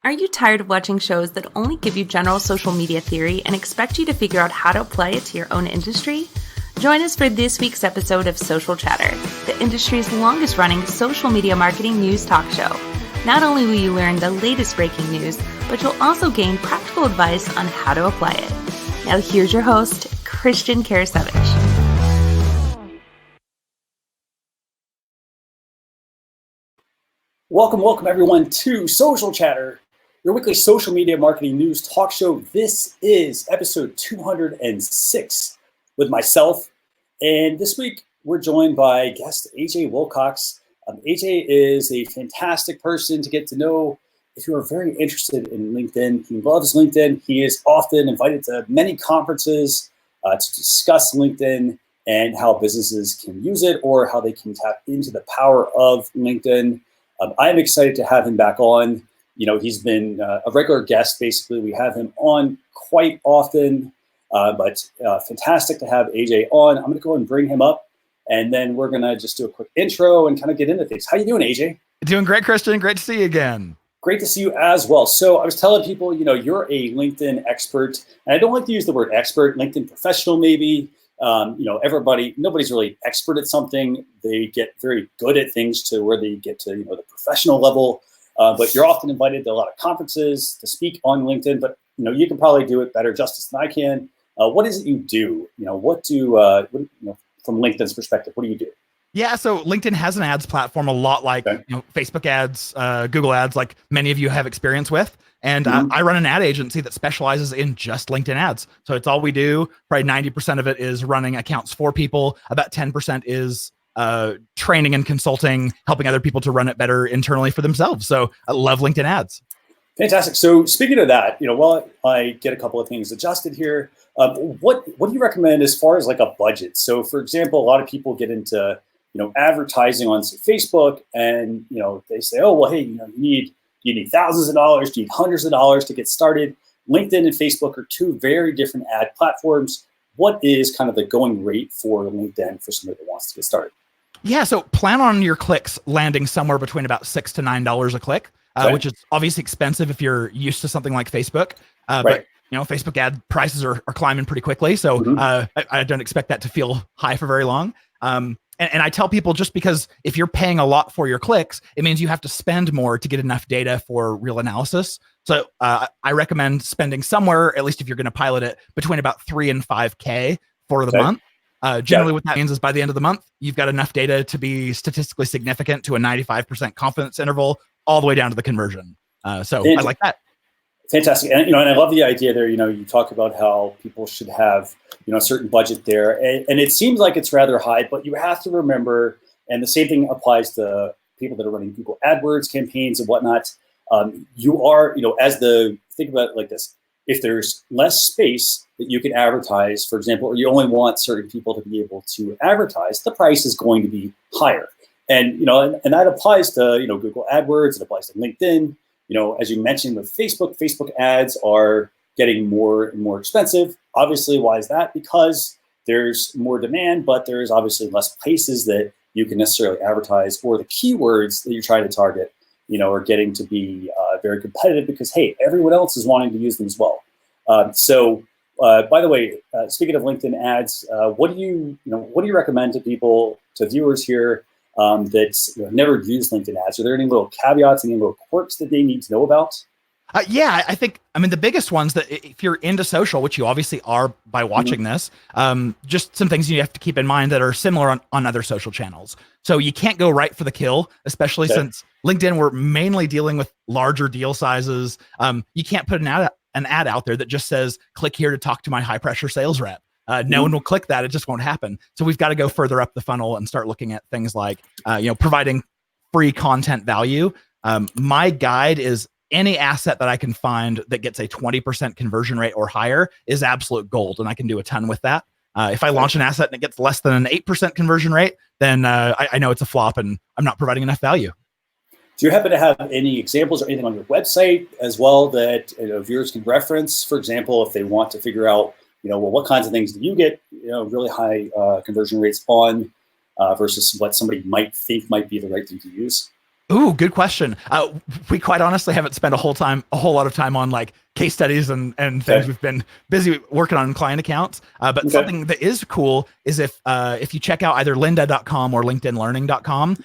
Are you tired of watching shows that only give you general social media theory and expect you to figure out how to apply it to your own industry? Join us for this week's episode of Social Chatter, the industry's longest running social media marketing news talk show. Not only will you learn the latest breaking news, but you'll also gain practical advice on how to apply it. Now here's your host, Christian Karasevich. Welcome everyone to Social Chatter, your weekly social media marketing news talk show. This is episode 206 with myself, and this week we're joined by guest AJ Wilcox. AJ is a fantastic person to get to know if you are very interested in LinkedIn. He loves LinkedIn. He is often invited to many conferences to discuss LinkedIn and how businesses can use it or how they can tap into the power of LinkedIn. I'm excited to have him back on. You know, he's been a regular guest, basically. We have him on quite often, but fantastic to have AJ on. I'm going to go and bring him up, and then we're going to just do a quick intro and kind of get into things. How you doing, AJ? Doing great, Christian. Great to see you again. Great to see you as well. So I was telling people, you know, you're a LinkedIn expert, and I don't like to use the word expert, LinkedIn professional maybe. Nobody's really expert at something. They get very good at things to where they get to, the professional level. But you're often invited to a lot of conferences to speak on LinkedIn, but, you can probably do it better justice than I can. What is it you do? From LinkedIn's perspective, what do you do? Yeah, so LinkedIn has an ads platform a lot like Facebook ads, Google ads, like many of you have experience with. And I run an ad agency that specializes in just LinkedIn ads. So it's all we do. Probably 90% of it is running accounts for people. About 10% is training and consulting, helping other people to run it better internally for themselves. So I love LinkedIn ads. Fantastic. So speaking of that, while I get a couple of things adjusted here, what do you recommend as far as like a budget? So for example, a lot of people get into advertising on say, Facebook, and they say, oh well, hey, you need thousands of dollars, you need hundreds of dollars to get started. LinkedIn and Facebook are two very different ad platforms. What is kind of the going rate for LinkedIn for somebody that wants to get started? Yeah, so plan on your clicks landing somewhere between about $6 to $9 a click, which is obviously expensive if you're used to something like Facebook. But Facebook ad prices are climbing pretty quickly, so I don't expect that to feel high for very long. And I tell people, just because if you're paying a lot for your clicks, it means you have to spend more to get enough data for real analysis. So I recommend spending somewhere, at least if you're going to pilot it, between about $3,000 and $5,000 for the month. Generally, what that means is by the end of the month, you've got enough data to be statistically significant to a 95% confidence interval, all the way down to the conversion. So I like that. Fantastic. And, and I love the idea there, you talk about how people should have, a certain budget there. And it seems like it's rather high, but you have to remember, and the same thing applies to people that are running Google AdWords campaigns and whatnot. You are, think about it like this. If there's less space that you can advertise, for example, or you only want certain people to be able to advertise, the price is going to be higher. And, and that applies to, Google AdWords, it applies to LinkedIn. As you mentioned with Facebook ads are getting more and more expensive. Obviously, why is that? Because there's more demand, but there's obviously less places that you can necessarily advertise, or the keywords that you're trying to target, are getting to be very competitive because, hey, everyone else is wanting to use them as well. By the way, speaking of LinkedIn ads, what do you recommend to people, to viewers here, that never used LinkedIn ads? Are there any little caveats, any little quirks that they need to know about? I think the biggest ones that if you're into social, which you obviously are by watching this, just some things you have to keep in mind that are similar on other social channels. So you can't go right for the kill, especially since LinkedIn, we're mainly dealing with larger deal sizes. You can't put an ad out there that just says, click here to talk to my high pressure sales rep. No one will click that. It just won't happen. So we've got to go further up the funnel and start looking at things like, providing free content value. My guide is any asset that I can find that gets a 20% conversion rate or higher is absolute gold. And I can do a ton with that. If I launch an asset and it gets less than an 8% conversion rate, then I know it's a flop and I'm not providing enough value. Do you happen to have any examples or anything on your website as well that viewers can reference? For example, if they want to figure out, what kinds of things do you get, really high conversion rates on versus what somebody might think might be the right thing to use? Ooh, good question. We quite honestly haven't spent a whole lot of time on like case studies and things. Okay. We've been busy working on client accounts. But something that is cool is if you check out either lynda.com or linkedinlearning.com,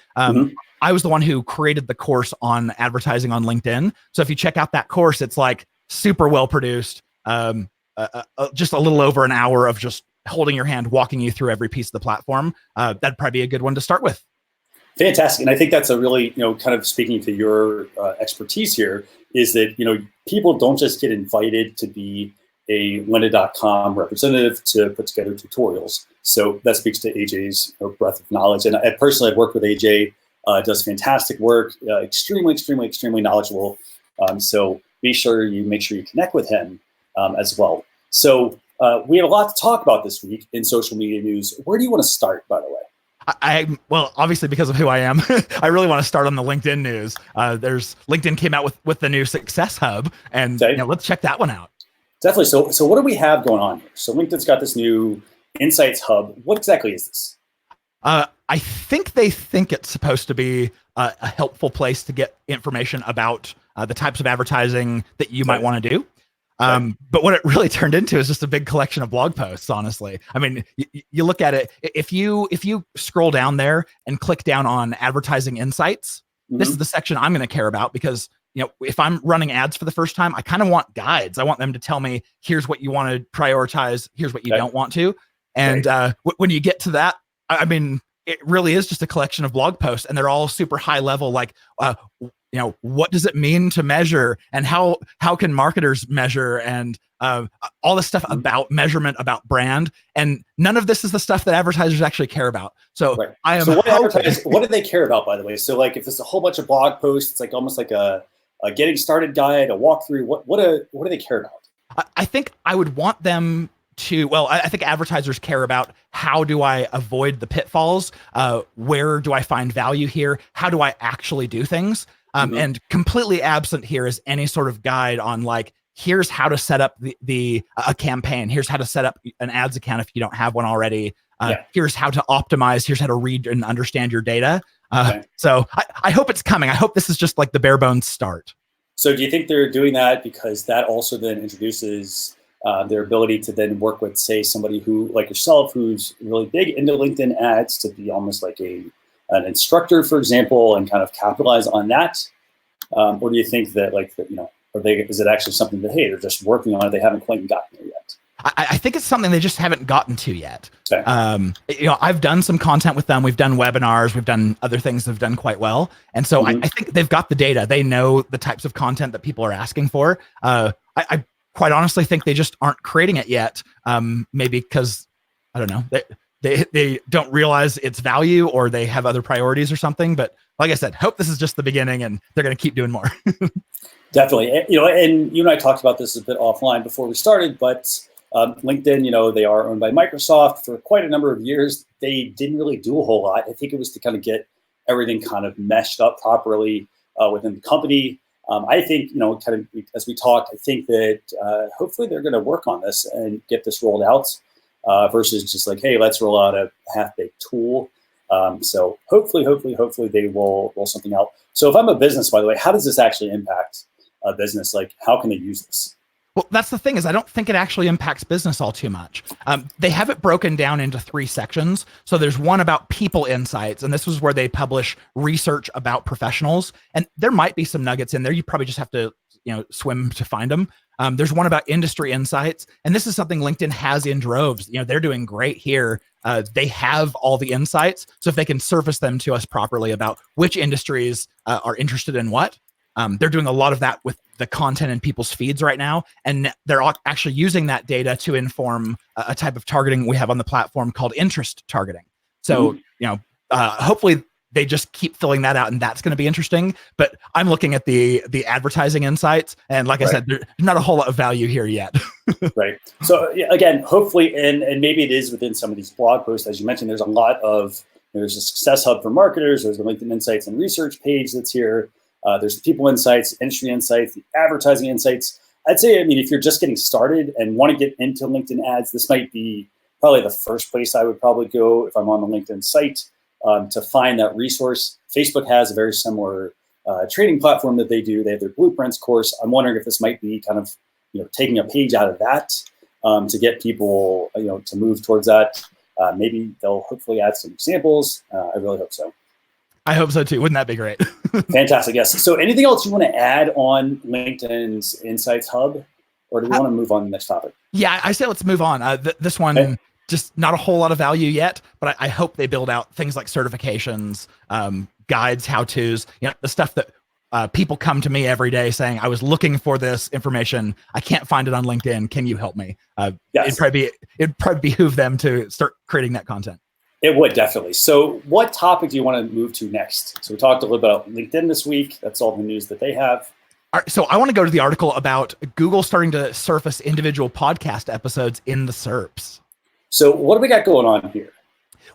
I was the one who created the course on advertising on LinkedIn. So if you check out that course, it's like super well produced. Just a little over an hour of just holding your hand, walking you through every piece of the platform. That'd probably be a good one to start with. Fantastic. And I think that's a really, kind of speaking to your expertise here, is that, people don't just get invited to be a lynda.com representative to put together tutorials. So that speaks to AJ's breadth of knowledge. And I personally, I've worked with AJ, does fantastic work, extremely knowledgeable. So be sure you make sure you connect with him as well. So we had a lot to talk about this week in social media news. Where do you want to start, by the way? Well, obviously because of who I am, I really want to start on the LinkedIn news. LinkedIn came out with the new Success Hub, and let's check that one out. Definitely. So what do we have going on here? So LinkedIn's got this new Insights Hub. What exactly is this? I think they think it's supposed to be a helpful place to get information about the types of advertising that you might want to do. But what it really turned into is just a big collection of blog posts, honestly. I mean, you look at it, if you scroll down there and click down on advertising insights, this is the section I'm going to care about, because if I'm running ads for the first time, I kind of want guides. I want them to tell me, here's what you want to prioritize, here's what you don't want to. And when you get to that, I mean, it really is just a collection of blog posts, and they're all super high level, like, what does it mean to measure, and how can marketers measure, and all this stuff about measurement, about brand. And none of this is the stuff that advertisers actually care about. So I am. So what do they care about, by the way? So like, if there's a whole bunch of blog posts, it's like almost like a getting started guide, a walkthrough. What do they care about? I think I would want them to, I think advertisers care about, how do I avoid the pitfalls? Where do I find value here? How do I actually do things? And completely absent here is any sort of guide on like, here's how to set up a campaign. Here's how to set up an ads account if you don't have one already. Here's how to optimize. Here's how to read and understand your data. So I hope it's coming. I hope this is just like the bare bones start. So do you think they're doing that because that also then introduces their ability to then work with, say, somebody who, like yourself, who's really big into LinkedIn ads, to be almost like an instructor, for example, and kind of capitalize on that? Or do you think that, is it actually something that, hey, they're just working on it, they haven't quite gotten there yet? I think it's something they just haven't gotten to yet. Okay. I've done some content with them. We've done webinars. We've done other things that have done quite well. And so I think they've got the data. They know the types of content that people are asking for. I quite honestly think they just aren't creating it yet. Maybe because, I don't know, they don't realize its value, or they have other priorities or something. But like I said, hope this is just the beginning and they're going to keep doing more. Definitely. And you and I talked about this a bit offline before we started, but LinkedIn, they are owned by Microsoft for quite a number of years. They didn't really do a whole lot. I think it was to kind of get everything kind of meshed up properly within the company. I think, kind of as we talked, I think that hopefully they're going to work on this and get this rolled out versus just like, hey, let's roll out a half-baked tool. So hopefully they will roll something out. So if I'm a business, by the way, how does this actually impact a business? Like, how can they use this? Well, that's the thing, is I don't think it actually impacts business all too much. They have it broken down into 3 sections. So there's one about people insights, and this was where they publish research about professionals. And there might be some nuggets in there. You probably just have to, swim to find them. There's one about industry insights, and this is something LinkedIn has in droves. They're doing great here. They have all the insights. So if they can surface them to us properly about which industries are interested in what, they're doing a lot of that with the content in people's feeds right now. And they're actually using that data to inform a type of targeting we have on the platform called interest targeting. So, hopefully they just keep filling that out, and that's going to be interesting. But I'm looking at the advertising insights, and like I said, there's not a whole lot of value here yet. Right. So again, hopefully, and maybe it is within some of these blog posts, as you mentioned, there's a lot of, there's a Success Hub for marketers, there's the LinkedIn Insights and Research page that's here. There's the people insights, industry insights, the advertising insights. I'd say, if you're just getting started and want to get into LinkedIn ads, this might be probably the first place I would probably go if I'm on the LinkedIn site to find that resource. Facebook has a very similar training platform that they do. They have their Blueprints course. I'm wondering if this might be kind of, taking a page out of that to get people, to move towards that. Maybe they'll hopefully add some examples. I really hope so. I hope so too. Wouldn't that be great? Fantastic. Yes. So anything else you want to add on LinkedIn's Insights Hub, or do we want to move on to the next topic? Yeah, I say let's move on. This one, okay. Just not a whole lot of value yet, but I hope they build out things like certifications, guides, how-tos, the stuff that people come to me every day saying, I was looking for this information. I can't find it on LinkedIn. Can you help me? Yes. It'd probably behoove them to start creating that content. It would, definitely. So what topic do you want to move to next? So we talked a little bit about LinkedIn this week. That's all the news that they have. All right, so I want to go to the article about Google starting to surface individual podcast episodes in the SERPs. So what do we got going on here?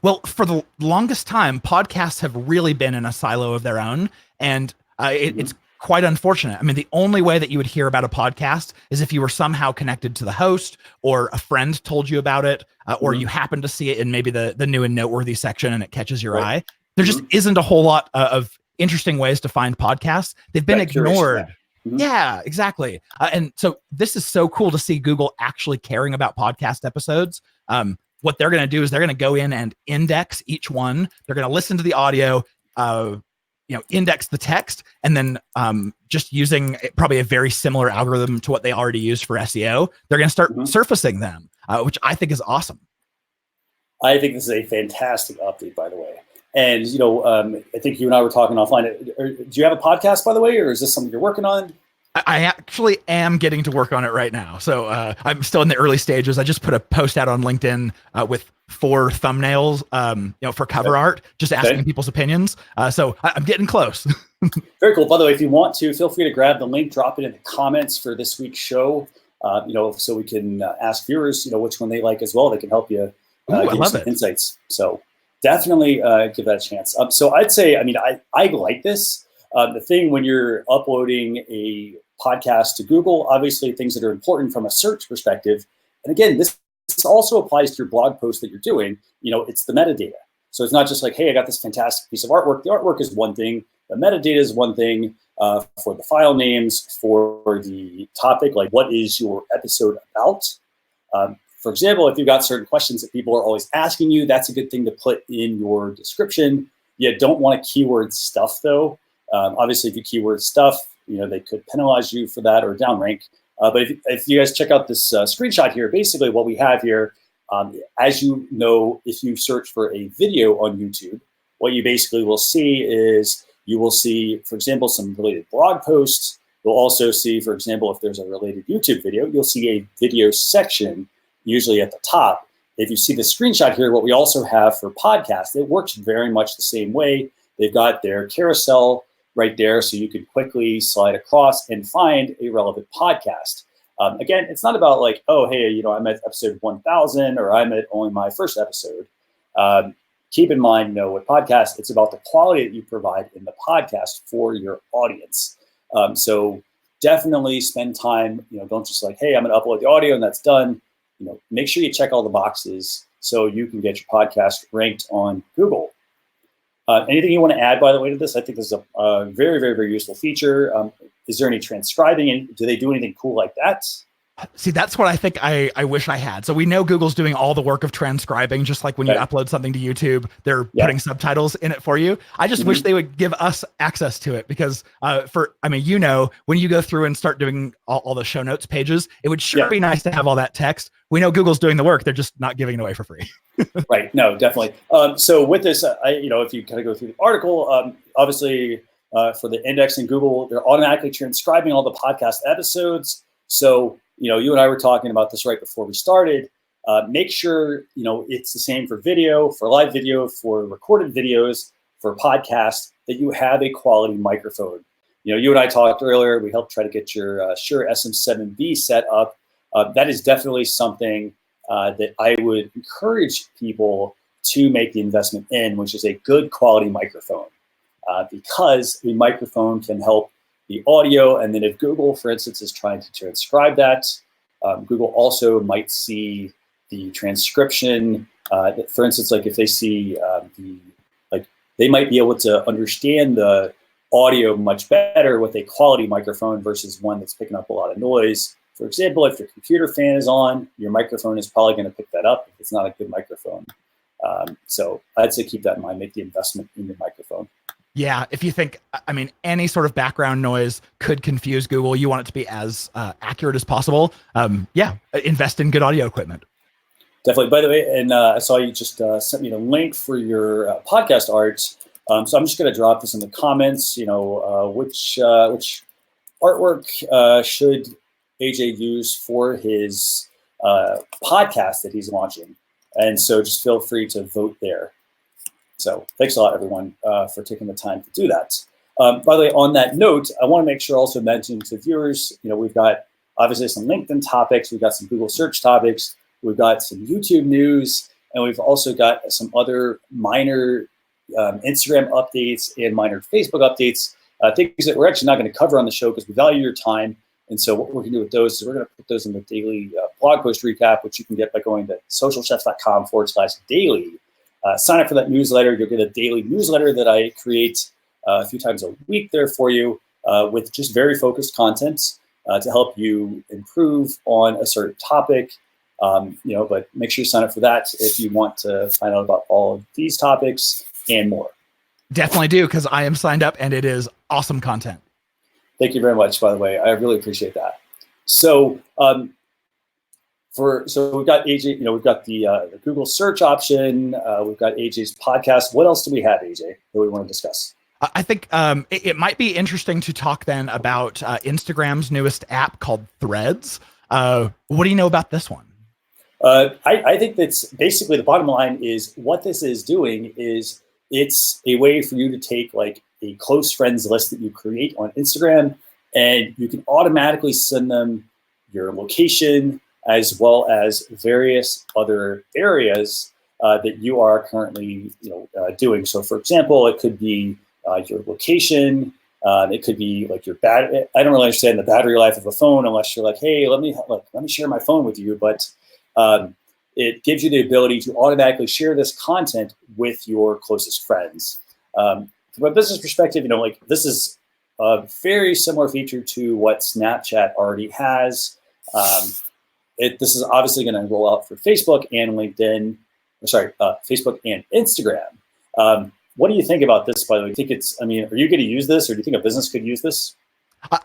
Well, for the longest time, podcasts have really been in a silo of their own, and it's quite unfortunate. I mean, the only way that you would hear about a podcast is if you were somehow connected to the host, or a friend told you about it, or you happen to see it in maybe the new and noteworthy section and it catches your eye. There just isn't a whole lot of interesting ways to find podcasts. They've been ignored. Yeah, exactly. And so this is so cool to see Google actually caring about podcast episodes. What they're going to do is they're going to go in and index each one. They're going to listen to the audio, index the text, and then just using probably a very similar algorithm to what they already use for SEO, they're going to start surfacing them, which I think is awesome. I think this is a fantastic update, by the way. And, I think you and I were talking offline. Do you have a podcast, by the way, or is this something you're working on? I actually am getting to work on it right now. So I'm still in the early stages. I just put a post out on LinkedIn with 4 thumbnails, for cover art, just asking people's opinions. So I'm getting close. Very cool. By the way, if you want to, feel free to grab the link, drop it in the comments for this week's show, so we can ask viewers, which one they like as well. They can help you give some insights. So definitely give that a chance. So I'd say, I like this. The thing when you're uploading a podcast to Google, obviously things that are important from a search perspective. And again, this also applies to your blog post that you're doing. It's the metadata. So it's not just like, hey, I got this fantastic piece of artwork. The artwork is one thing. The metadata is one thing for the file names, for the topic, like what is your episode about? For example, if you've got certain questions that people are always asking you, that's a good thing to put in your description. You don't want to keyword stuff, though. Obviously, if you keyword stuff, they could penalize you for that or downrank. But if you guys check out this screenshot here, basically what we have here, as you know, if you search for a video on YouTube, what you basically will see is you will see, for example, some related blog posts. You'll also see, for example, if there's a related YouTube video, you'll see a video section, usually at the top. If you see the screenshot here, what we also have for podcasts, it works very much the same way. They've got their carousel right there, so you can quickly slide across and find a relevant podcast. Again, it's not about like, oh, hey, I'm at episode 1000 or I'm at only my first episode. Keep in mind, with podcasts, it's about the quality that you provide in the podcast for your audience. So definitely spend time, don't just like, hey, I'm going to upload the audio and that's done. Make sure you check all the boxes so you can get your podcast ranked on Google. Anything you want to add, by the way, to this? I think this is a very, very, very useful feature. Is there any transcribing, and do they do anything cool like that? See, that's what I think I wish I had. So we know Google's doing all the work of transcribing, just like when you upload something to YouTube, they're putting subtitles in it for you. I just wish they would give us access to it because when you go through and start doing all the show notes pages, it would sure be nice to have all that text. We know Google's doing the work. They're just not giving it away for free. Right. No, definitely. So with this, if you kind of go through the article, obviously for the index in Google, they're automatically transcribing all the podcast episodes. So, you and I were talking about this right before we started. Make sure, it's the same for video, for live video, for recorded videos, for podcasts, that you have a quality microphone. You and I talked earlier, we helped try to get your Shure SM7B set up. That is definitely something that I would encourage people to make the investment in, which is a good quality microphone, because the microphone can help the audio. And then if Google, for instance, is trying to transcribe that, Google also might see the transcription. For instance, like if they see they might be able to understand the audio much better with a quality microphone versus one that's picking up a lot of noise. For example, if your computer fan is on, your microphone is probably going to pick that up if it's not a good microphone. So I'd say keep that in mind, make the investment in your microphone. Yeah, if you think, I mean, any sort of background noise could confuse Google. You want it to be as accurate as possible. Yeah, invest in good audio equipment. Definitely. By the way, and I saw you just sent me the link for your podcast art. So I'm just going to drop this in the comments. Which artwork should AJ use for his podcast that he's launching? And so just feel free to vote there. So thanks a lot, everyone, for taking the time to do that. By the way, on that note, I want to make sure also mention to viewers, we've got obviously some LinkedIn topics, we've got some Google search topics, we've got some YouTube news, and we've also got some other minor Instagram updates and minor Facebook updates, things that we're actually not going to cover on the show because we value your time. And so what we're going to do with those is we're going to put those in the daily blog post recap, which you can get by going to socialchefs.com/daily. Sign up for that newsletter. You'll get a daily newsletter that I create a few times a week there for you with just very focused content to help you improve on a certain topic. But make sure you sign up for that if you want to find out about all of these topics and more. Definitely do, because I am signed up and it is awesome content. Thank you very much, by the way. I really appreciate that. So we've got AJ, we've got the Google search option. We've got AJ's podcast. What else do we have, AJ, that we want to discuss? I think it might be interesting to talk then about Instagram's newest app called Threads. What do you know about this one? I think that's basically the bottom line is what this is doing is it's a way for you to take like a close friends list that you create on Instagram, and you can automatically send them your location as well as various other areas that you are currently doing. So for example, it could be your location. It could be like your battery. I don't really understand the battery life of a phone unless you're like, hey, let me share my phone with you. But it gives you the ability to automatically share this content with your closest friends. From a business perspective, this is a very similar feature to what Snapchat already has. This is obviously going to roll out for Facebook and LinkedIn. Facebook and Instagram. What do you think about this, by the way? Are you going to use this, or do you think a business could use this?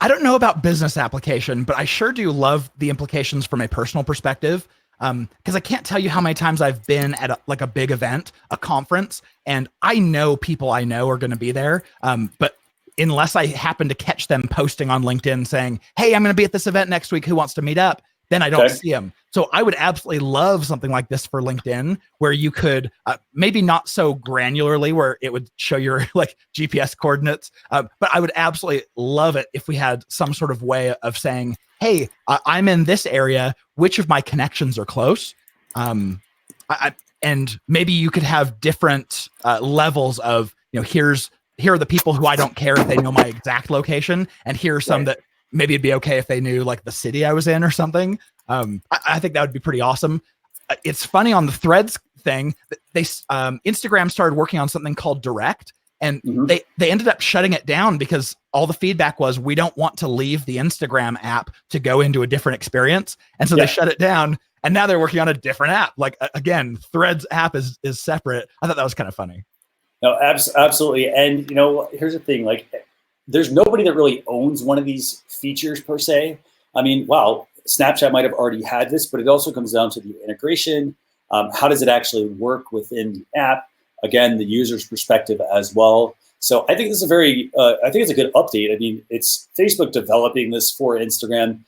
I don't know about business application, but I sure do love the implications from a personal perspective. Because I can't tell you how many times I've been at a big event, a conference, and I know people I know are going to be there. But unless I happen to catch them posting on LinkedIn saying, hey, I'm going to be at this event next week, who wants to meet up? Then I don't see them. So I would absolutely love something like this for LinkedIn, where you could maybe not so granularly where it would show your GPS coordinates, but I would absolutely love it if we had some sort of way of saying, hey, I'm in this area, which of my connections are close? And maybe you could have different levels of, here are the people who I don't care if they know my exact location, and here are some that maybe it'd be okay if they knew the city I was in or something. I think that would be pretty awesome. It's funny on the Threads thing, they Instagram started working on something called Direct, and they ended up shutting it down because all the feedback was, we don't want to leave the Instagram app to go into a different experience. And so they shut it down, and now they're working on a different app. Again, Threads app is separate. I thought that was kind of funny. No, absolutely. And here's the thing, there's nobody that really owns one of these features per se. Snapchat might have already had this, but it also comes down to the integration. How does it actually work within the app? Again, the user's perspective as well. So I think this is I think it's a good update. It's Facebook developing this for Instagram.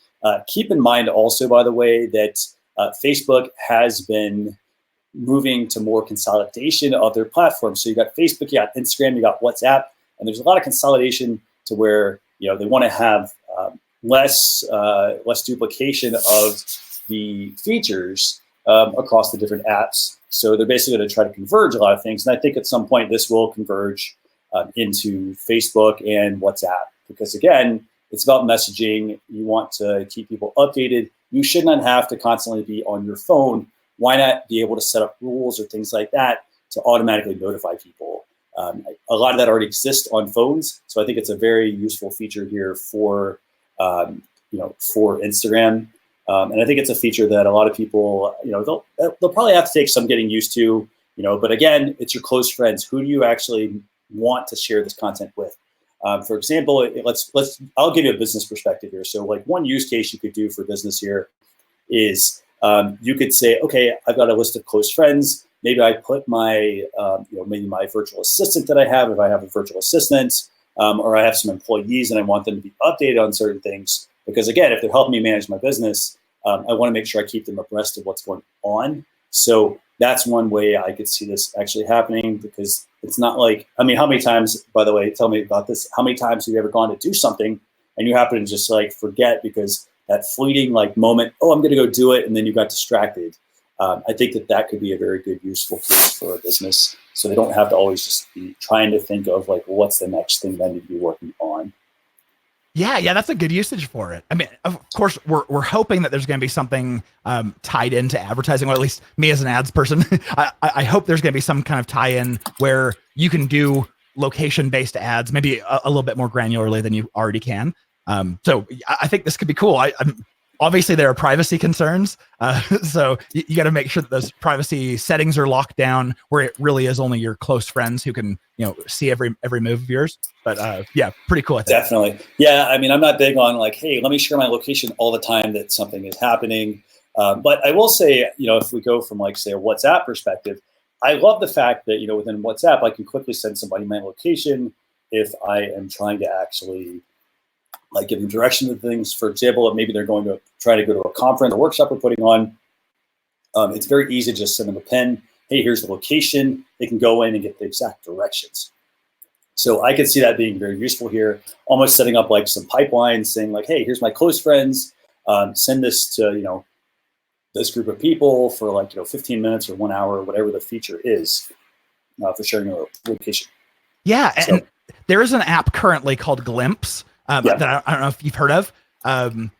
Keep in mind also, by the way, that Facebook has been moving to more consolidation of their platforms. So you got Facebook, you got Instagram, you got WhatsApp, and there's a lot of consolidation to where they want to have less duplication of the features across the different apps. So they're basically going to try to converge a lot of things. And I think at some point this will converge into Facebook and WhatsApp, because again, it's about messaging. You want to keep people updated. You should not have to constantly be on your phone. Why not be able to set up rules or things like that to automatically notify people? A lot of that already exists on phones, so I think it's a very useful feature here for for Instagram. And I think it's a feature that a lot of people, they'll probably have to take some getting used to, but again, it's your close friends. Who do you actually want to share this content with? For example, I'll give you a business perspective here. So like one use case you could do for business here is you could say, okay, I've got a list of close friends. Maybe I put my, maybe my virtual assistant that I have, if I have a virtual assistant, or I have some employees and I want them to be updated on certain things. Because again, if they're helping me manage my business, I want to make sure I keep them abreast of what's going on. So that's one way I could see this actually happening, because it's not like, how many times, by the way, tell me about this, how many times have you ever gone to do something and you happen to just like forget because that fleeting like moment, oh, I'm going to go do it, and then you got distracted. I think that could be a very good, useful case for a business, so they don't have to always just be trying to think of like, well, what's the next thing they need to be working on. Yeah, that's a good usage for it. I mean, of course, we're hoping that there's going to be something tied into advertising, or at least me as an ads person, I hope there's going to be some kind of tie-in where you can do location-based ads, maybe a little bit more granularly than you already can. So I think this could be cool. Obviously, there are privacy concerns, so you got to make sure that those privacy settings are locked down, where it really is only your close friends who can, see every move of yours. But yeah, pretty cool. I think. Definitely. Yeah, I mean, I'm not big on like, hey, let me share my location all the time that something is happening. But I will say, if we go from like, say, a WhatsApp perspective, I love the fact that, within WhatsApp, I can quickly send somebody my location if I am trying to actually like give them direction to things. For example, if maybe they're going to try to go to a conference or workshop we're putting on, it's very easy to just send them a pin. Hey, here's the location. They can go in and get the exact directions. So I could see that being very useful here, almost setting up like some pipelines saying like, hey, here's my close friends. Send this to, this group of people for like, 15 minutes or 1 hour, whatever the feature is for sharing a location. Yeah. And there is an app currently called Glimpse. That I don't know if you've heard of, and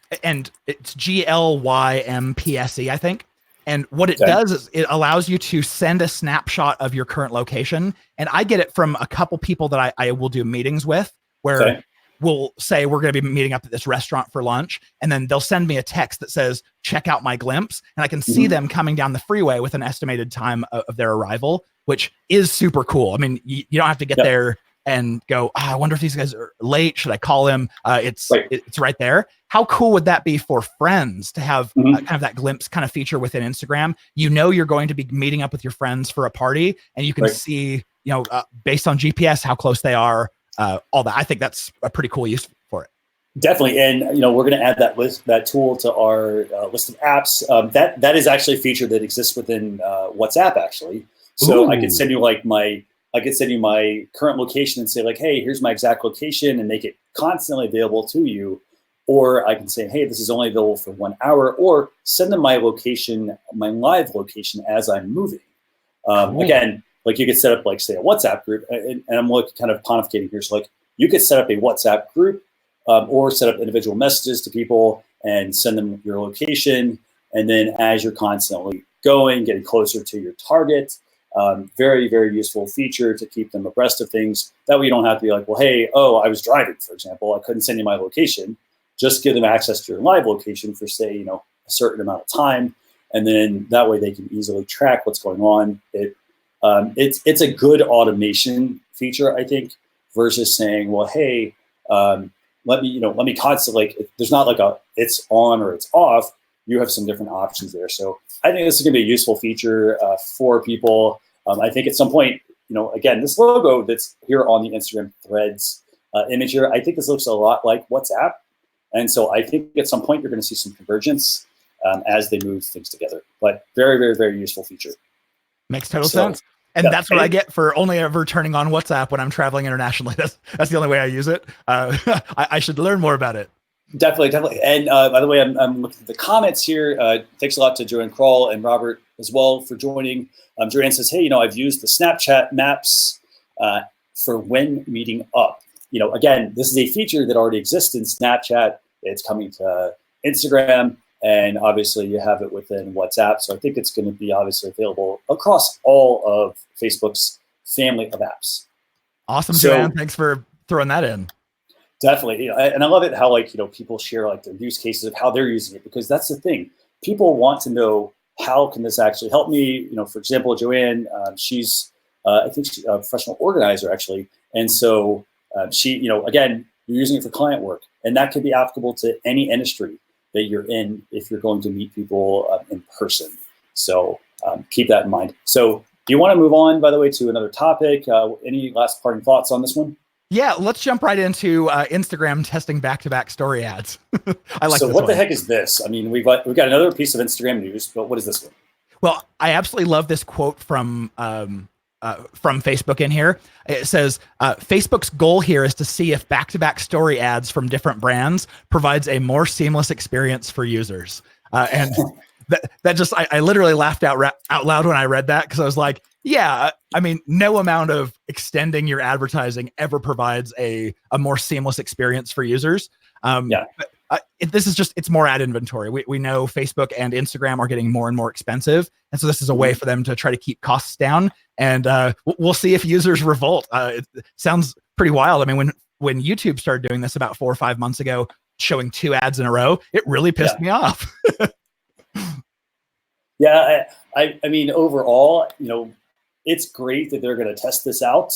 it's GLYMPSE, I think. And what it does is it allows you to send a snapshot of your current location. And I get it from a couple people that I will do meetings with, where we'll say we're going to be meeting up at this restaurant for lunch, and then they'll send me a text that says, check out my Glimpse. And I can see them coming down the freeway with an estimated time of their arrival, which is super cool. I mean, you don't have to get there and go, I wonder if these guys are late. Should I call him? It's right there. How cool would that be for friends to have kind of that Glimpse kind of feature within Instagram? You're going to be meeting up with your friends for a party, and you can see, based on GPS, how close they are, all that. I think that's a pretty cool use for it. Definitely. And, we're going to add that tool to our list of apps. That is actually a feature that exists within WhatsApp, actually. So I could send you my current location and say like, hey, here's my exact location, and make it constantly available to you. Or I can say, hey, this is only available for 1 hour, or send them my location, my live location as I'm moving. Again, like you could set up like, say, a WhatsApp group, and I'm kind of pontificating here. So like you could set up a WhatsApp group or set up individual messages to people and send them your location. And then as you're constantly getting closer to your target, very, very useful feature to keep them abreast of things. That way you don't have to be like, well, hey, I was driving, for example. I couldn't send you my location. Just give them access to your live location for, say, a certain amount of time. And then that way they can easily track what's going on. It's a good automation feature, I think, versus saying, well, hey, let me constantly, like, there's not like it's on or it's off. You have some different options there. So I think this is going to be a useful feature for people. I think at some point, again, this logo that's here on the Instagram Threads image here, I think this looks a lot like WhatsApp. And so I think at some point you're going to see some convergence as they move things together. But very, very, very useful feature. Makes total sense. And that's what I get for only ever turning on WhatsApp when I'm traveling internationally. That's the only way I use it. I should learn more about it. Definitely. And by the way, I'm looking at the comments here. Thanks a lot to Joanne Kroll and Robert as well for joining. Joanne says, hey, I've used the Snapchat maps for when meeting up. Again, this is a feature that already exists in Snapchat. It's coming to Instagram, and obviously you have it within WhatsApp. So I think it's going to be obviously available across all of Facebook's family of apps. Awesome, So Joanne. Thanks for throwing that in. definitely, and I love it how people share like their use cases of how they're using it, because that's the thing. People want to know, how can this actually help me? For example, Joanne, she's I think she's a professional organizer actually, and so she, again, you're using it for client work, and that could be applicable to any industry that you're in if you're going to meet people in person. So keep that in mind. So do you want to move on, by the way, to another topic? Any last parting thoughts on this one? Yeah, let's jump right into Instagram testing back-to-back story ads. I like. So this what one. the heck is this? I mean, we've got another piece of Instagram news, but what is this one? Well, I absolutely love this quote from Facebook in here. It says, Facebook's goal here is to see if back-to-back story ads from different brands provides a more seamless experience for users. And that just, I literally laughed out loud when I read that, because I was like, yeah, I mean, no amount of extending your advertising ever provides a more seamless experience for users. But this is just, it's more ad inventory. We know Facebook and Instagram are getting more and more expensive. And so this is a way for them to try to keep costs down. And we'll see if users revolt. It sounds pretty wild. I mean, when YouTube started doing this about 4 or 5 months ago, showing 2 ads in a row, it really pissed me off. Yeah, I mean, overall, it's great that they're going to test this out.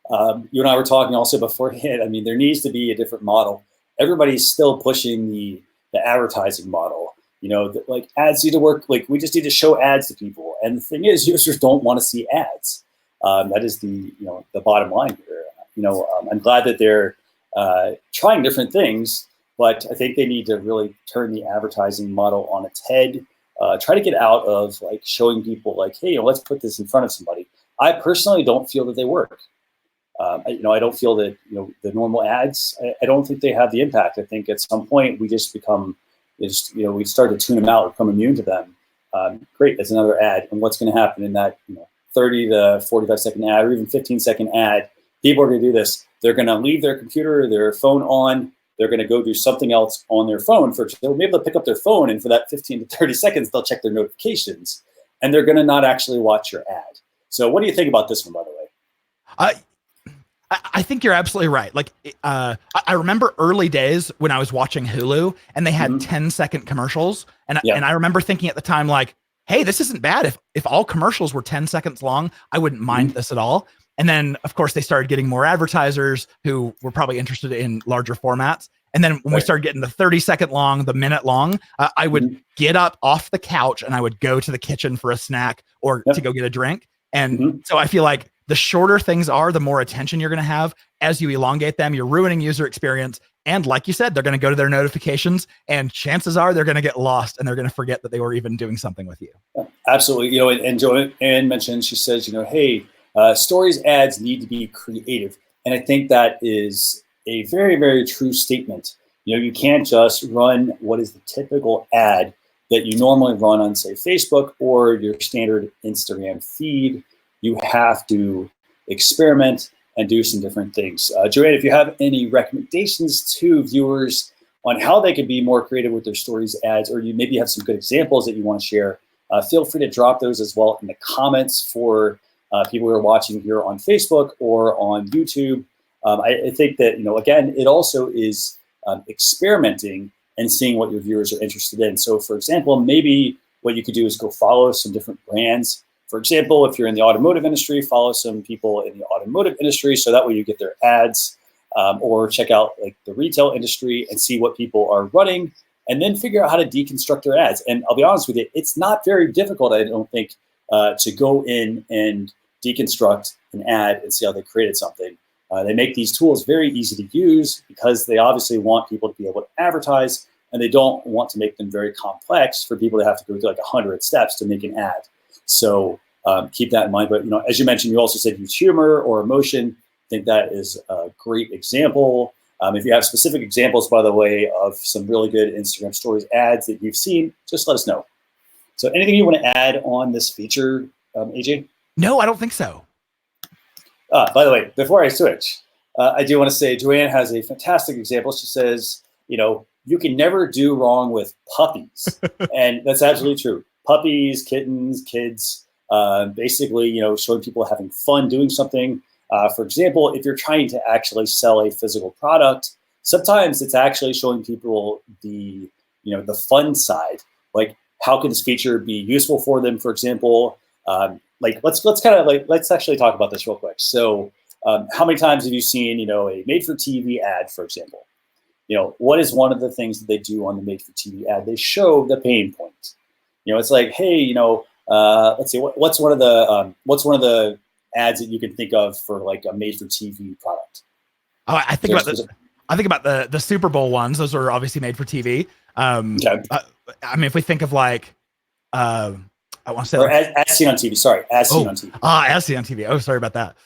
You and I were talking also beforehand. I mean, there needs to be a different model. Everybody's still pushing the advertising model. Like ads need to work. Like we just need to show ads to people. And the thing is, users don't want to see ads. That is the bottom line here. I'm glad that they're trying different things, but I think they need to really turn the advertising model on its head. Try to get out of like showing people like, hey, let's put this in front of somebody. I personally don't feel that they work. I don't feel that the normal ads. I don't think they have the impact. I think at some point we just become, we start to tune them out or become immune to them. Great, that's another ad, and what's going to happen in that 30 to 45-second ad or even 15-second ad? People are going to do this. They're going to leave their computer, or their phone on. They're going to go do something else on their phone. They'll be able to pick up their phone, and for that 15 to 30 seconds, they'll check their notifications, and they're going to not actually watch your ad. So what do you think about this one, by the way? I think you're absolutely right. Like, I remember early days when I was watching Hulu and they had 10-second commercials. And I remember thinking at the time, like, hey, this isn't bad. If all commercials were 10 seconds long, I wouldn't mind this at all. And then, of course, they started getting more advertisers who were probably interested in larger formats. And then when we started getting the 30-second long, the minute long, I would get up off the couch and I would go to the kitchen for a snack or to go get a drink. And so I feel like the shorter things are, the more attention you're going to have. As you elongate them, you're ruining user experience. And like you said, they're going to go to their notifications, and chances are they're going to get lost and they're going to forget that they were even doing something with you. Absolutely. And Joanne mentioned, she says, hey, stories ads need to be creative. And I think that is a very, very true statement. You can't just run what is the typical ad that you normally run on, say, Facebook or your standard Instagram feed. You have to experiment and do some different things. Joanne, if you have any recommendations to viewers on how they can be more creative with their stories ads, or you maybe have some good examples that you want to share, feel free to drop those as well in the comments for people who are watching here on Facebook or on YouTube. I think that, again, it also is experimenting and seeing what your viewers are interested in. So, for example, maybe what you could do is go follow some different brands. For example, if you're in the automotive industry, follow some people in the automotive industry, so that way you get their ads, or check out like the retail industry and see what people are running, and then figure out how to deconstruct their ads. And I'll be honest with you, it's not very difficult, I don't think, to go in and deconstruct an ad and see how they created something. They make these tools very easy to use because they obviously want people to be able to advertise, and they don't want to make them very complex for people to have to go through like 100 steps to make an ad. So keep that in mind. But as you mentioned, you also said use humor or emotion. I think that is a great example. If you have specific examples, by the way, of some really good Instagram stories ads that you've seen, just let us know. So anything you want to add on this feature, AJ? No, I don't think so. By the way, before I switch, I do want to say Joanne has a fantastic example. She says, you can never do wrong with puppies. And that's absolutely true. Puppies, kittens, kids, basically, showing people having fun doing something. For example, if you're trying to actually sell a physical product, sometimes it's actually showing people the fun side, like how can this feature be useful for them? For example, let's actually talk about this real quick. So, how many times have you seen a made-for-TV ad, for example? What is one of the things that they do on the made-for-TV ad? They show the pain point. It's like, hey, let's see, what's one of the ads that you can think of for like a made-for-TV product? Oh, I think about the Super Bowl ones. Those are obviously made for TV. Okay. I mean, if we think of like, I want to say, or as seen on TV. Sorry, as seen on TV. As seen on TV. Oh, sorry about that.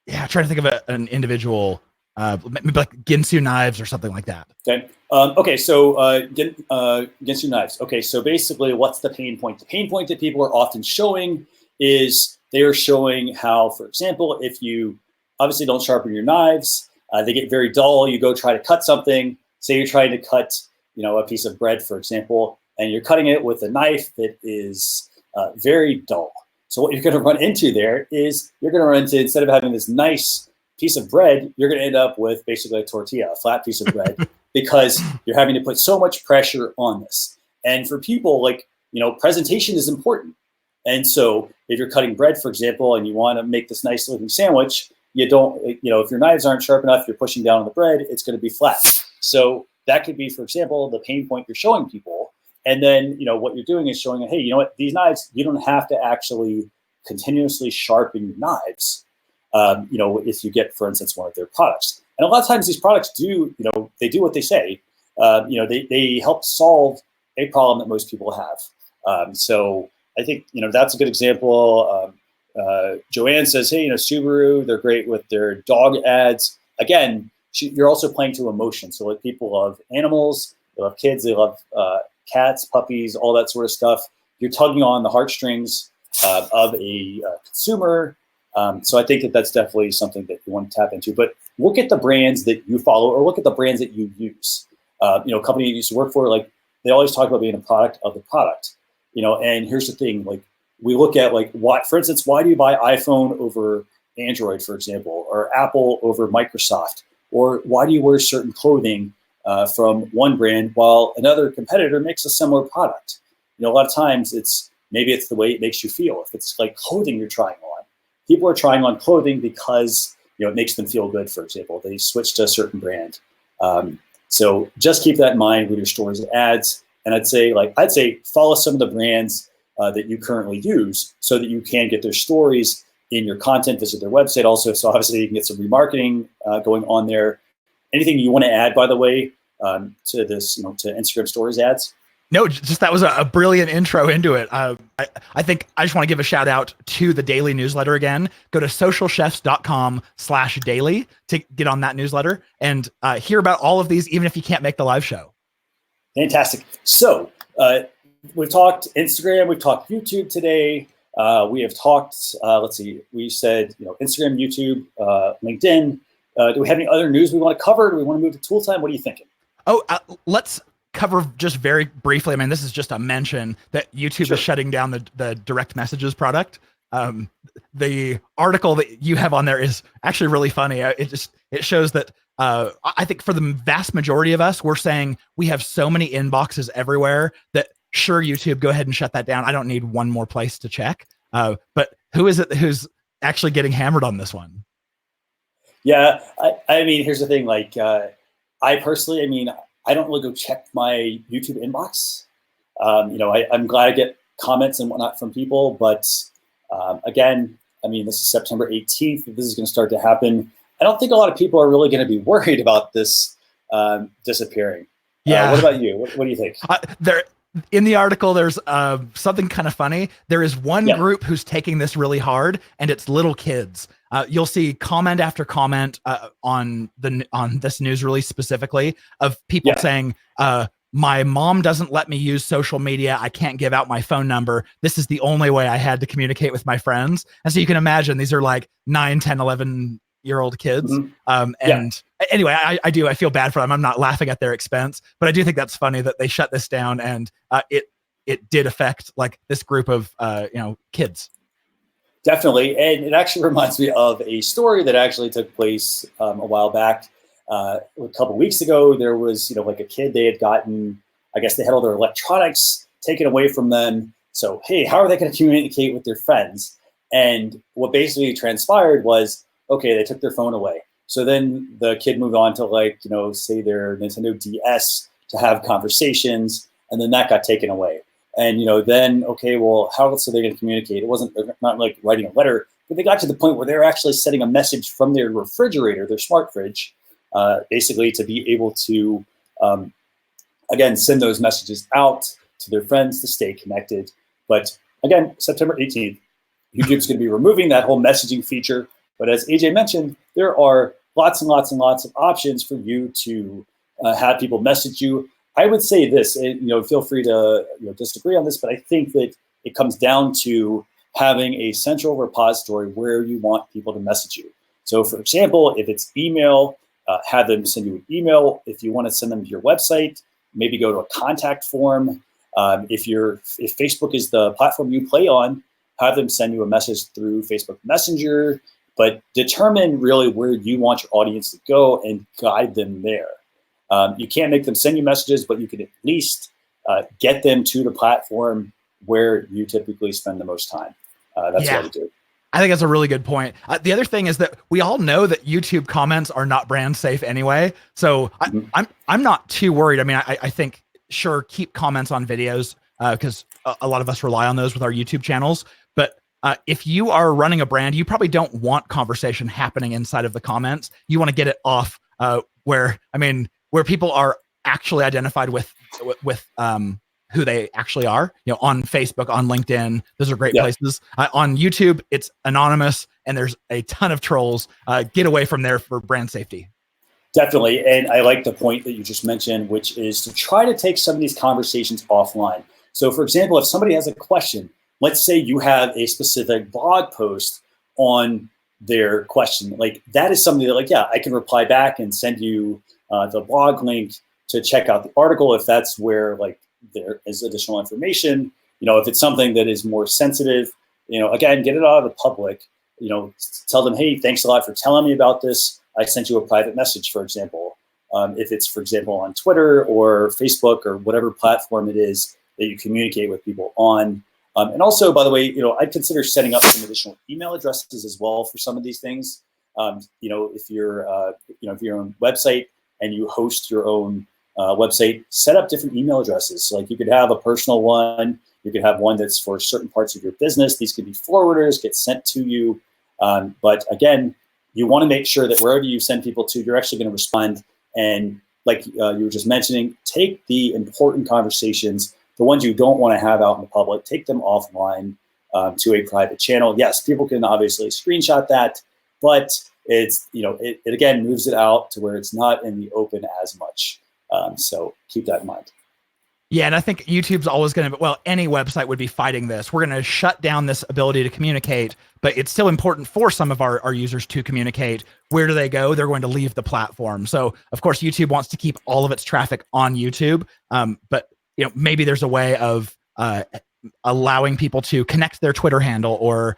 Yeah, trying to think of an individual, maybe like Ginsu knives or something like that. Okay. Okay. So Ginsu knives. Okay. So basically, what's the pain point? The pain point that people are often showing is they are showing how, for example, if you obviously don't sharpen your knives, they get very dull. You go try to cut something. Say you're trying to cut, a piece of bread, for example, and you're cutting it with a knife that is very dull. So what you're going to run into there is you're going to run into, instead of having this nice piece of bread, you're going to end up with basically a tortilla, a flat piece of bread, because you're having to put so much pressure on this. And for people, presentation is important. And so if you're cutting bread, for example, and you want to make this nice looking sandwich, you don't, if your knives aren't sharp enough, you're pushing down on the bread, it's going to be flat. So that could be, for example, the pain point you're showing people. And then, what you're doing is showing, hey, these knives, you don't have to actually continuously sharpen your knives, if you get, for instance, one of their products. And a lot of times these products do, they do what they say. They help solve a problem that most people have. So I think, that's a good example. Joanne says, hey, Subaru, they're great with their dog ads. Again, you're also playing to emotion. So like people love animals, they love kids, they love cats, puppies, all that sort of stuff. You're tugging on the heartstrings of a consumer. So I think that's definitely something that you want to tap into. But look at the brands that you follow, or look at the brands that you use. Company you used to work for, like they always talk about being a product of the product. And here's the thing, like we look at for instance, why do you buy iPhone over Android, for example, or Apple over Microsoft? Or why do you wear certain clothing from one brand while another competitor makes a similar product? A lot of times maybe it's the way it makes you feel. If it's like clothing you're trying on, people are trying on clothing because it makes them feel good. For example, they switch to a certain brand. So just keep that in mind with your stories and ads. And I'd say follow some of the brands that you currently use so that you can get their stories in your content, visit their website also. So obviously you can get some remarketing going on there. Anything you want to add, by the way, to this, to Instagram stories ads? No, just that was a brilliant intro into it. I think I just want to give a shout out to the daily newsletter again. Go to socialchefs.com/daily to get on that newsletter and hear about all of these, even if you can't make the live show. Fantastic. So we've talked Instagram, we've talked YouTube today. We have talked, we said, Instagram, YouTube, LinkedIn. Do we have any other news we want to cover? Do we want to move to tool time? What are you thinking? Oh, let's cover just very briefly. I mean, this is just a mention that YouTube is shutting down the direct messages product. The article that you have on there is actually really funny. It shows that I think for the vast majority of us, we're saying we have so many inboxes everywhere that sure, YouTube, go ahead and shut that down. I don't need one more place to check. But who is it who's actually getting hammered on this one? Yeah, I mean, here's the thing. I personally, I don't really go check my YouTube inbox. I'm glad I get comments and whatnot from people, but again, this is September 18th. If this is going to start to happen, I don't think a lot of people are really going to be worried about this disappearing. Yeah. What about you? What do you think? In the article, there's something kind of funny. There is one group who's taking this really hard, and it's little kids. You'll see comment after comment on this news release specifically of people saying, my mom doesn't let me use social media. I can't give out my phone number. This is the only way I had to communicate with my friends. And so you can imagine these are like 9, 10, 11-year-old kids. And anyway, I feel bad for them. I'm not laughing at their expense, but I do think that's funny that they shut this down and it did affect like this group of kids. Definitely, and it actually reminds me of a story that actually took place a while back. A couple weeks ago, there was, like a kid, they had gotten, I guess they had all their electronics taken away from them. So, hey, how are they going to communicate with their friends? And what basically transpired was, okay, they took their phone away. So then the kid moved on to say their Nintendo DS to have conversations, and then that got taken away. And then okay, well, how else are they going to communicate? It wasn't not like writing a letter, but they got to the point where they're actually sending a message from their refrigerator, their smart fridge, basically to be able to again send those messages out to their friends to stay connected. But again, September 18th, YouTube's going to be removing that whole messaging feature. But as AJ mentioned, there are lots and lots and lots of options for you to have people message you. I would say this, and feel free to disagree on this, but I think that it comes down to having a central repository where you want people to message you. So, for example, if it's email, have them send you an email. If you want to send them to your website, maybe go to a contact form. If Facebook is the platform you play on, have them send you a message through Facebook Messenger. But determine really where you want your audience to go and guide them there. You can't make them send you messages, but you can at least get them to the platform where you typically spend the most time. That's what I would do. I think that's a really good point. The other thing is that we all know that YouTube comments are not brand safe anyway. So I'm not too worried. I mean, I think, sure, keep comments on videos because a lot of us rely on those with our YouTube channels. But if you are running a brand, you probably don't want conversation happening inside of the comments. You want to get it off where people are actually identified with who they actually are, on Facebook, on LinkedIn. Those are great places. On YouTube, it's anonymous and there's a ton of trolls. Get away from there for brand safety. Definitely. And I like the point that you just mentioned, which is to try to take some of these conversations offline. So for example, if somebody has a question, let's say you have a specific blog post on their question, like that is something that I can reply back and send you the blog link to check out the article if that's where there is additional information. If it's something that is more sensitive, again, get it out of the public. Tell them, hey, thanks a lot for telling me about this. I sent you a private message, for example. If it's, for example, on Twitter or Facebook or whatever platform it is that you communicate with people on. And also, by the way, I'd consider setting up some additional email addresses as well for some of these things. If you're your own website and you host your own website, set up different email addresses. So you could have a personal one, you could have one that's for certain parts of your business. These could be forwarders, get sent to you. But again, you want to make sure that wherever you send people to, you're actually going to respond. And like you were just mentioning, take the important conversations, the ones you don't want to have out in the public, take them offline to a private channel. Yes, people can obviously screenshot that, but it's, it again moves it out to where it's not in the open as much. So keep that in mind. Yeah, and I think YouTube's always going to, any website would be fighting this. We're going to shut down this ability to communicate, but it's still important for some of our users to communicate. Where do they go? They're going to leave the platform. So, of course, YouTube wants to keep all of its traffic on YouTube, but maybe there's a way of allowing people to connect their Twitter handle or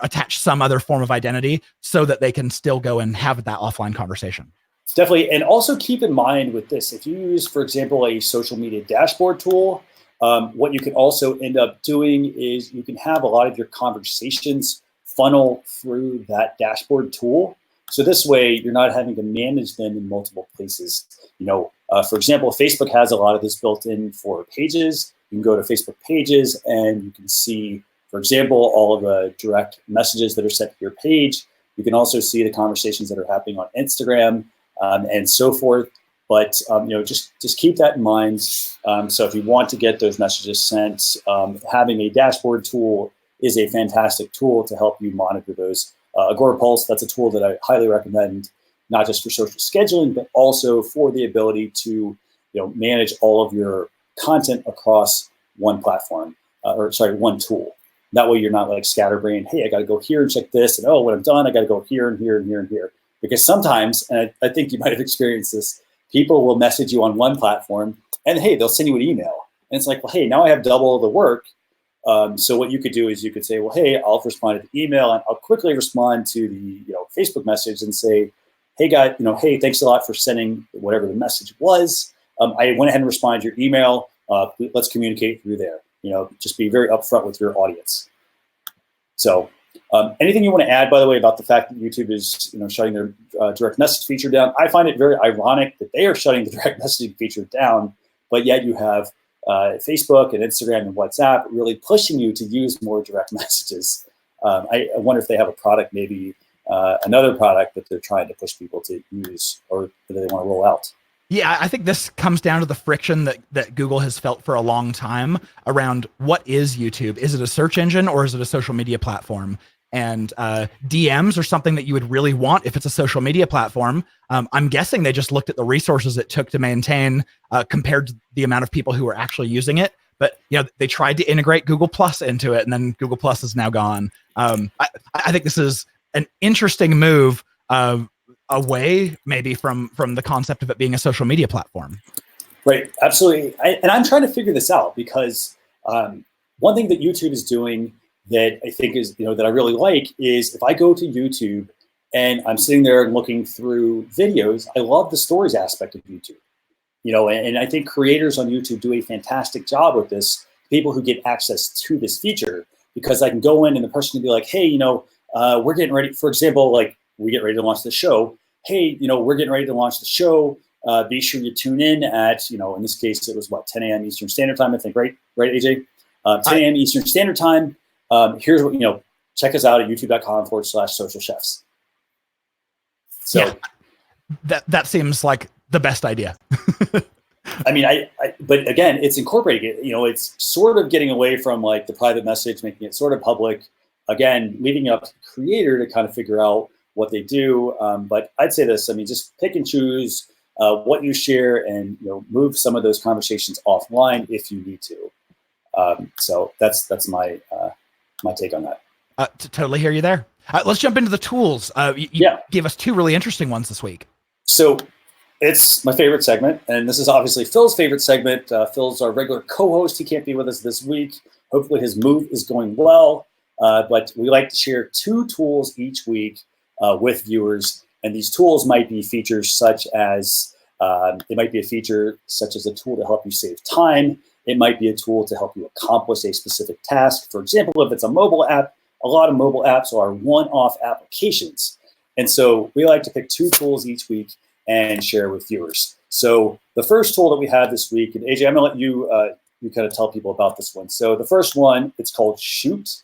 attach some other form of identity so that they can still go and have that offline conversation. Definitely. And also keep in mind with this, if you use, for example, a social media dashboard tool, what you can also end up doing is you can have a lot of your conversations funnel through that dashboard tool. So this way you're not having to manage them in multiple places. For example, Facebook has a lot of this built in for pages. You can go to Facebook pages and you can see, for example, all of the direct messages that are sent to your page. You can also see the conversations that are happening on Instagram. And so forth. But just keep that in mind. So if you want to get those messages sent, having a dashboard tool is a fantastic tool to help you monitor those. Agorapulse, that's a tool that I highly recommend, not just for social scheduling, but also for the ability to manage all of your content across one platform, one tool. That way you're not scatterbrained. Hey, I got to go here and check this, and when I'm done, I got to go here and here and here and here. Because sometimes, and I think you might have experienced this, people will message you on one platform and hey, they'll send you an email. And it's like, well, hey, now I have double the work. So what you could do is you could say, well, hey, I'll respond to the email, and I'll quickly respond to the Facebook message and say, hey, guys, hey, thanks a lot for sending whatever the message was. I went ahead and responded to your email. Let's communicate through there. Just be very upfront with your audience. So anything you want to add, by the way, about the fact that YouTube is shutting their direct message feature down? I find it very ironic that they are shutting the direct messaging feature down, but yet you have Facebook and Instagram and WhatsApp really pushing you to use more direct messages. I wonder if they have a product, maybe another product that they're trying to push people to use or that they want to roll out. Yeah, I think this comes down to the friction that Google has felt for a long time around what is YouTube? Is it a search engine or is it a social media platform? And DMs are something that you would really want if it's a social media platform. I'm guessing they just looked at the resources it took to maintain compared to the amount of people who are actually using it. But they tried to integrate Google Plus into it, and then Google Plus is now gone. I think this is an interesting move away maybe from the concept of it being a social media platform. Right, absolutely. And I'm trying to figure this out because one thing that YouTube is doing that I think is, that I really like is if I go to YouTube and I'm sitting there looking through videos, I love the stories aspect of YouTube. And I think creators on YouTube do a fantastic job with this, people who get access to this feature, because I can go in and the person can be like, hey, we're getting ready, for example, like we get ready to launch the show. Hey, we're getting ready to launch the show. Be sure you tune in at, in this case, it was 10 a.m. Eastern Standard Time, I think, right, AJ? 10 a.m. Eastern Standard Time. Here's what, check us out at youtube.com/social chefs. So yeah, that seems like the best idea. I mean, but again, it's incorporating it, it's sort of getting away from like the private message, making it sort of public. Again, leaving it up to the creator to kind of figure out what they do. But I'd say this, just pick and choose what you share and, move some of those conversations offline if you need to. So that's my take on that. Totally hear you there. Let's jump into the tools. You gave us two really interesting ones this week. So it's my favorite segment, and this is obviously Phil's favorite segment. Phil's our regular co-host. He can't be with us this week. Hopefully his move is going well. But we like to share two tools each week with viewers, and these tools might be features such as it might be a feature such as a tool to help you save time. It might be a tool to help you accomplish a specific task. For example, if it's a mobile app, a lot of mobile apps are one-off applications. And so we like to pick two tools each week and share with viewers. So the first tool that we have this week, and AJ, I'm gonna let you kind of tell people about this one. So the first one, it's called Shoot.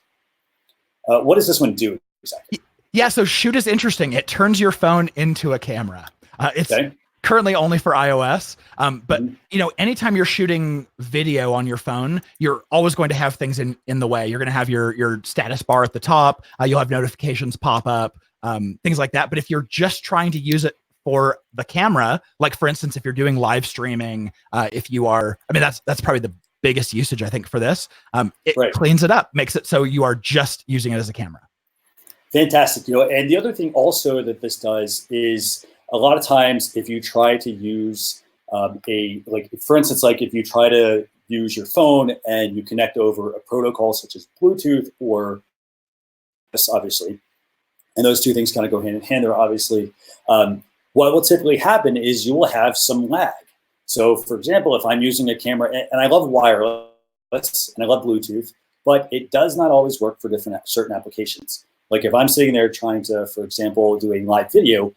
What does this one do exactly? Yeah, so Shoot is interesting. It turns your phone into a camera. It's currently only for iOS, but anytime you're shooting video on your phone, you're always going to have things in the way. You're going to have your status bar at the top. You'll have notifications pop up, things like that. But if you're just trying to use it for the camera, like for instance, if you're doing live streaming, if you are, that's probably the biggest usage I think for this. It cleans it up, makes it so you are just using it as a camera. Fantastic. And the other thing also that this does is a lot of times if you try to use for instance, like if you try to use your phone and you connect over a protocol such as Bluetooth or this, obviously, and those two things kind of go hand in hand there, obviously, what will typically happen is you will have some lag. So for example, if I'm using a camera, and I love wireless and I love Bluetooth, but it does not always work for certain applications. Like if I'm sitting there trying to, for example, doing live video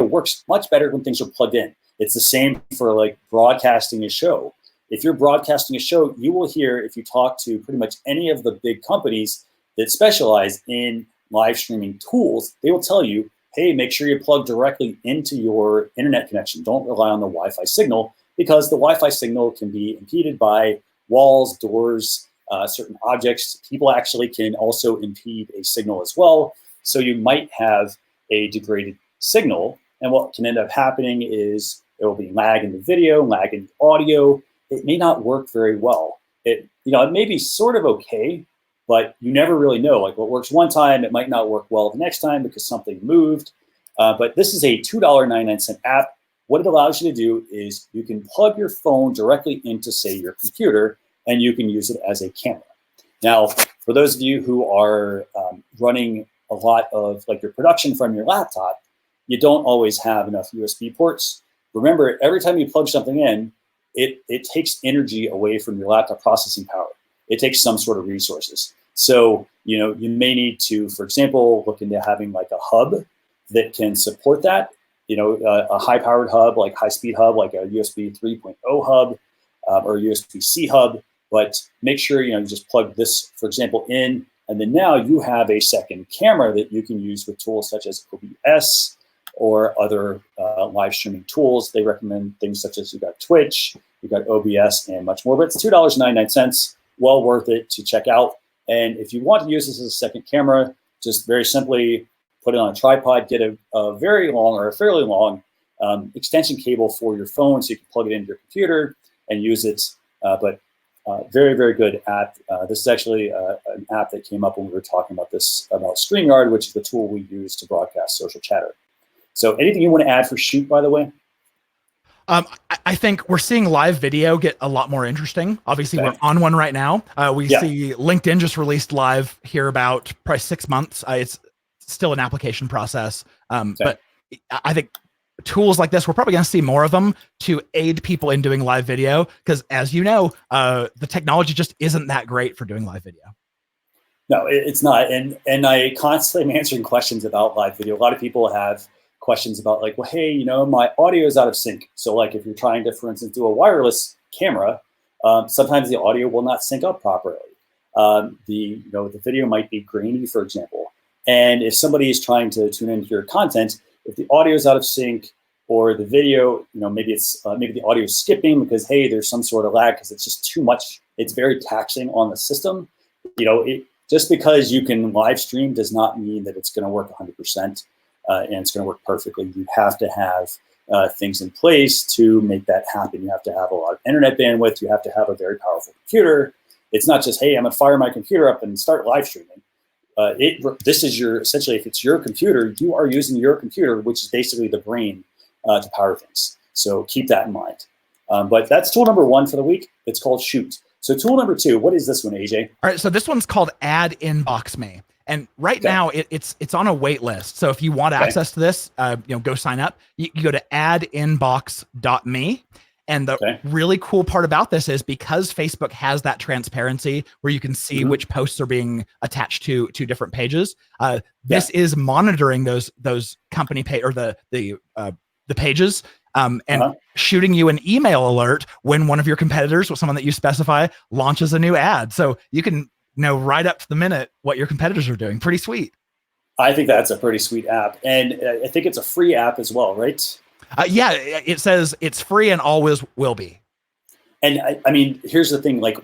works much better when things are plugged in. It's the same for like broadcasting a show. If you're broadcasting a show, you will hear, if you talk to pretty much any of the big companies that specialize in live streaming tools, they will tell you, hey, make sure you plug directly into your internet connection. Don't rely on the Wi-Fi signal, because the Wi-Fi signal can be impeded by walls, doors, certain objects. People actually can also impede a signal as well. So you might have a degraded signal. And what can end up happening is there will be lag in the video, lag in the audio. It may not work very well. It may be sort of okay, but you never really know. Like what works one time, it might not work well the next time because something moved. But this is a $2.99 app. What it allows you to do is you can plug your phone directly into, say, your computer, and you can use it as a camera. Now, for those of you who are running a lot of like your production from your laptop, you don't always have enough USB ports. Remember, every time you plug something in, it takes energy away from your laptop processing power. It takes some sort of resources. So, you may need to, for example, look into having like a hub that can support that, a high-powered hub, like high-speed hub, like a USB 3.0 hub or USB-C hub. But make sure, you just plug this, for example, in, and then now you have a second camera that you can use with tools such as OBS or other live streaming tools. They recommend things such as you've got Twitch, you've got OBS, and much more. But it's $2.99, well worth it to check out. And if you want to use this as a second camera, just very simply put it on a tripod, get a very long or a fairly long extension cable for your phone so you can plug it into your computer and use it. Very, very good app. This is actually an app that came up when we were talking about StreamYard, which is the tool we use to broadcast social chatter. So anything you want to add for Shoot, by the way? I think we're seeing live video get a lot more interesting. Obviously, we're on one right now. We see LinkedIn just released live here about probably 6 months. It's still an application process. But I think tools like this, we're probably going to see more of them to aid people in doing live video. Because as you know, the technology just isn't that great for doing live video. No, it's not. And I constantly am answering questions about live video. A lot of people have questions about like, well, hey, my audio is out of sync. So like if you're trying to, for instance, do a wireless camera, sometimes the audio will not sync up properly. The video might be grainy, for example. And if somebody is trying to tune into your content, if the audio is out of sync or the video, maybe the audio is skipping because, hey, there's some sort of lag because it's just too much. It's very taxing on the system. Just because you can live stream does not mean that it's going to work 100%. And it's going to work perfectly. You have to have things in place to make that happen. You have to have a lot of internet bandwidth. You have to have a very powerful computer. It's not just, hey, I'm going to fire my computer up and start live streaming. This is essentially, if it's your computer, you are using your computer, which is basically the brain to power things. So keep that in mind. But that's tool number 1 for the week. It's called Shoot. So tool number 2, what is this one, AJ? All right, so this one's called Ad Inbox Me. And right now it's on a wait list. So if you want access to this, go sign up. You go to adinbox.me. And the really cool part about this is because Facebook has that transparency where you can see which posts are being attached to different pages. This is monitoring those company page or the pages and shooting you an email alert when one of your competitors, or someone that you specify, launches a new ad. So you can know right up to the minute what your competitors are doing. Pretty sweet. I think that's a pretty sweet app. And I think it's a free app as well, right? It says it's free and always will be. And I mean, here's the thing, like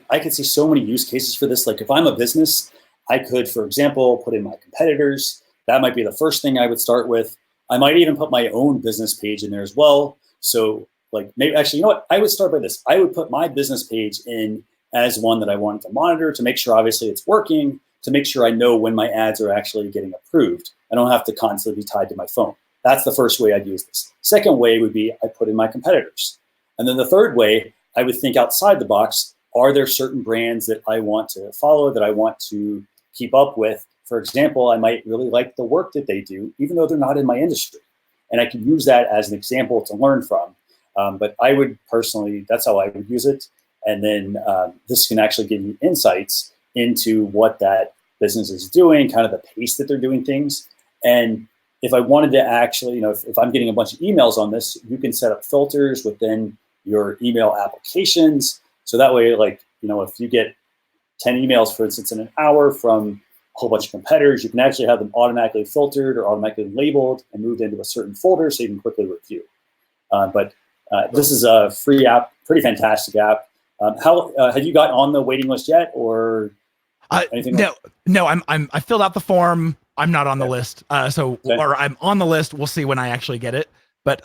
I could see so many use cases for this. Like if I'm a business, I could, for example, put in my competitors. That might be the first thing I would start with. I might even put my own business page in there as well. So like maybe actually, I would start by this. I would put my business page in as one that I wanted to monitor to make sure obviously it's working, to make sure I know when my ads are actually getting approved. I don't have to constantly be tied to my phone. That's the first way I'd use this. Second way would be I put in my competitors. And then the third way, I would think outside the box. Are there certain brands that I want to follow, that I want to keep up with? For example, I might really like the work that they do, even though they're not in my industry. And I can use that as an example to learn from. But I would personally, that's how I would use it. And then this can actually give you insights into what that business is doing, kind of the pace that they're doing things. And if I wanted to actually, if I'm getting a bunch of emails on this, you can set up filters within your email applications. So that way, like, if you get 10 emails, for instance, in an hour from a whole bunch of competitors, you can actually have them automatically filtered or automatically labeled and moved into a certain folder so you can quickly review. But this is a free app, pretty fantastic app. How have you got on the waiting list yet, or anything? No. I filled out the form. I'm not on the list. Or I'm on the list. We'll see when I actually get it. But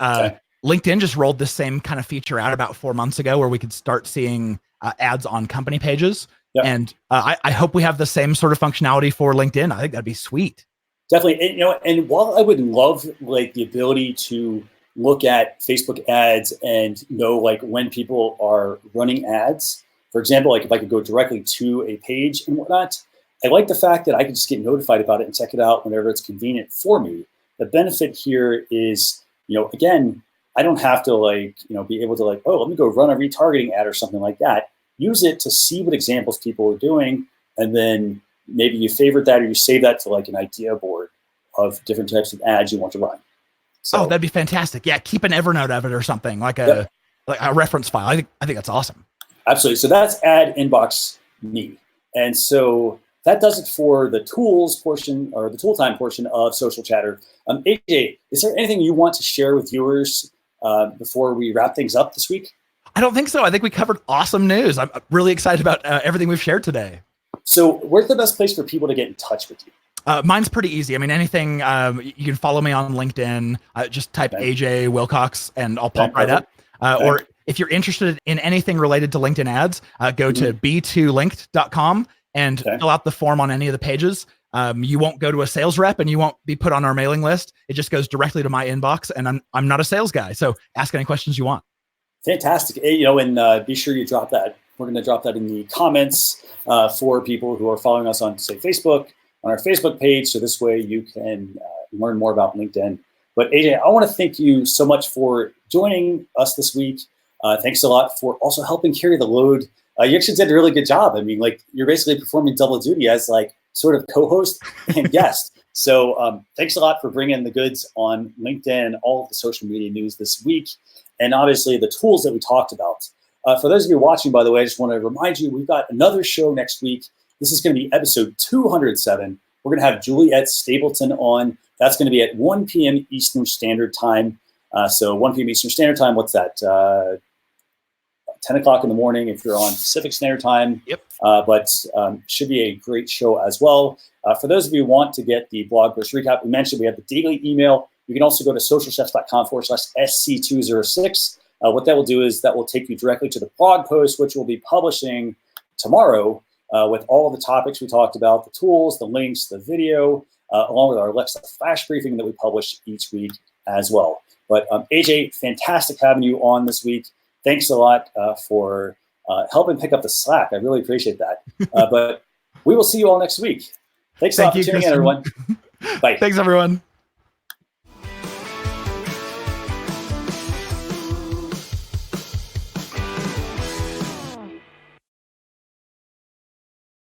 LinkedIn just rolled this same kind of feature out about 4 months ago, where we could start seeing ads on company pages. Yep. And I hope we have the same sort of functionality for LinkedIn. I think that'd be sweet. Definitely. And while I would love like the ability to look at Facebook ads and know like when people are running ads, For example, like if I could go directly to a page and whatnot, I like the fact that I can just get notified about it and check it out whenever it's convenient for me. The benefit here is, again, I don't have to be able to let me go run a retargeting ad or something like that. Use it to see what examples people are doing, and then maybe you favorite that or you save that to an idea board of different types of ads you want to run. So, that'd be fantastic. Yeah, keep an Evernote of it or something, like a reference file. I think that's awesome. Absolutely. So that's Ad Inbox Me. And so that does it for the tools portion or the tool time portion of Social Chatter. AJ, is there anything you want to share with viewers before we wrap things up this week? I don't think so. I think we covered awesome news. I'm really excited about everything we've shared today. So where's the best place for people to get in touch with you? Mine's pretty easy. I mean, anything, you can follow me on LinkedIn, just type AJ Wilcox and I'll pop right up. Or if you're interested in anything related to LinkedIn ads, go to b2linked.com and fill out the form on any of the pages. You won't go to a sales rep and you won't be put on our mailing list. It just goes directly to my inbox, and I'm not a sales guy. So ask any questions you want. Fantastic. And be sure you drop that. We're going to drop that in the comments for people who are following us on, say, Facebook, on our Facebook page. So this way you can learn more about LinkedIn. But AJ, I want to thank you so much for joining us this week. Thanks a lot for also helping carry the load. You actually did a really good job. I mean, you're basically performing double duty as sort of co-host and guest. So thanks a lot for bringing the goods on LinkedIn, all of the social media news this week, and obviously the tools that we talked about. For those of you watching, by the way, I just want to remind you, we've got another show next week. This is going to be episode 207. We're going to have Juliet Stapleton on. That's going to be at 1 p.m. Eastern Standard Time. So 1 p.m. Eastern Standard Time, what's that? 10 o'clock in the morning if you're on Pacific Standard Time. Yep. But should be a great show as well. For those of you who want to get the blog post recap, we mentioned we have the daily email. You can also go to socialchefs.com/SC206. What that will do is that will take you directly to the blog post, which we'll be publishing tomorrow with all of the topics we talked about, the tools, the links, the video, along with our Alexa flash briefing that we publish each week as well. But AJ, fantastic having you on this week. Thanks a lot for helping pick up the slack. I really appreciate that. But we will see you all next week. Thanks a lot for tuning in, everyone. Bye. Thanks, everyone.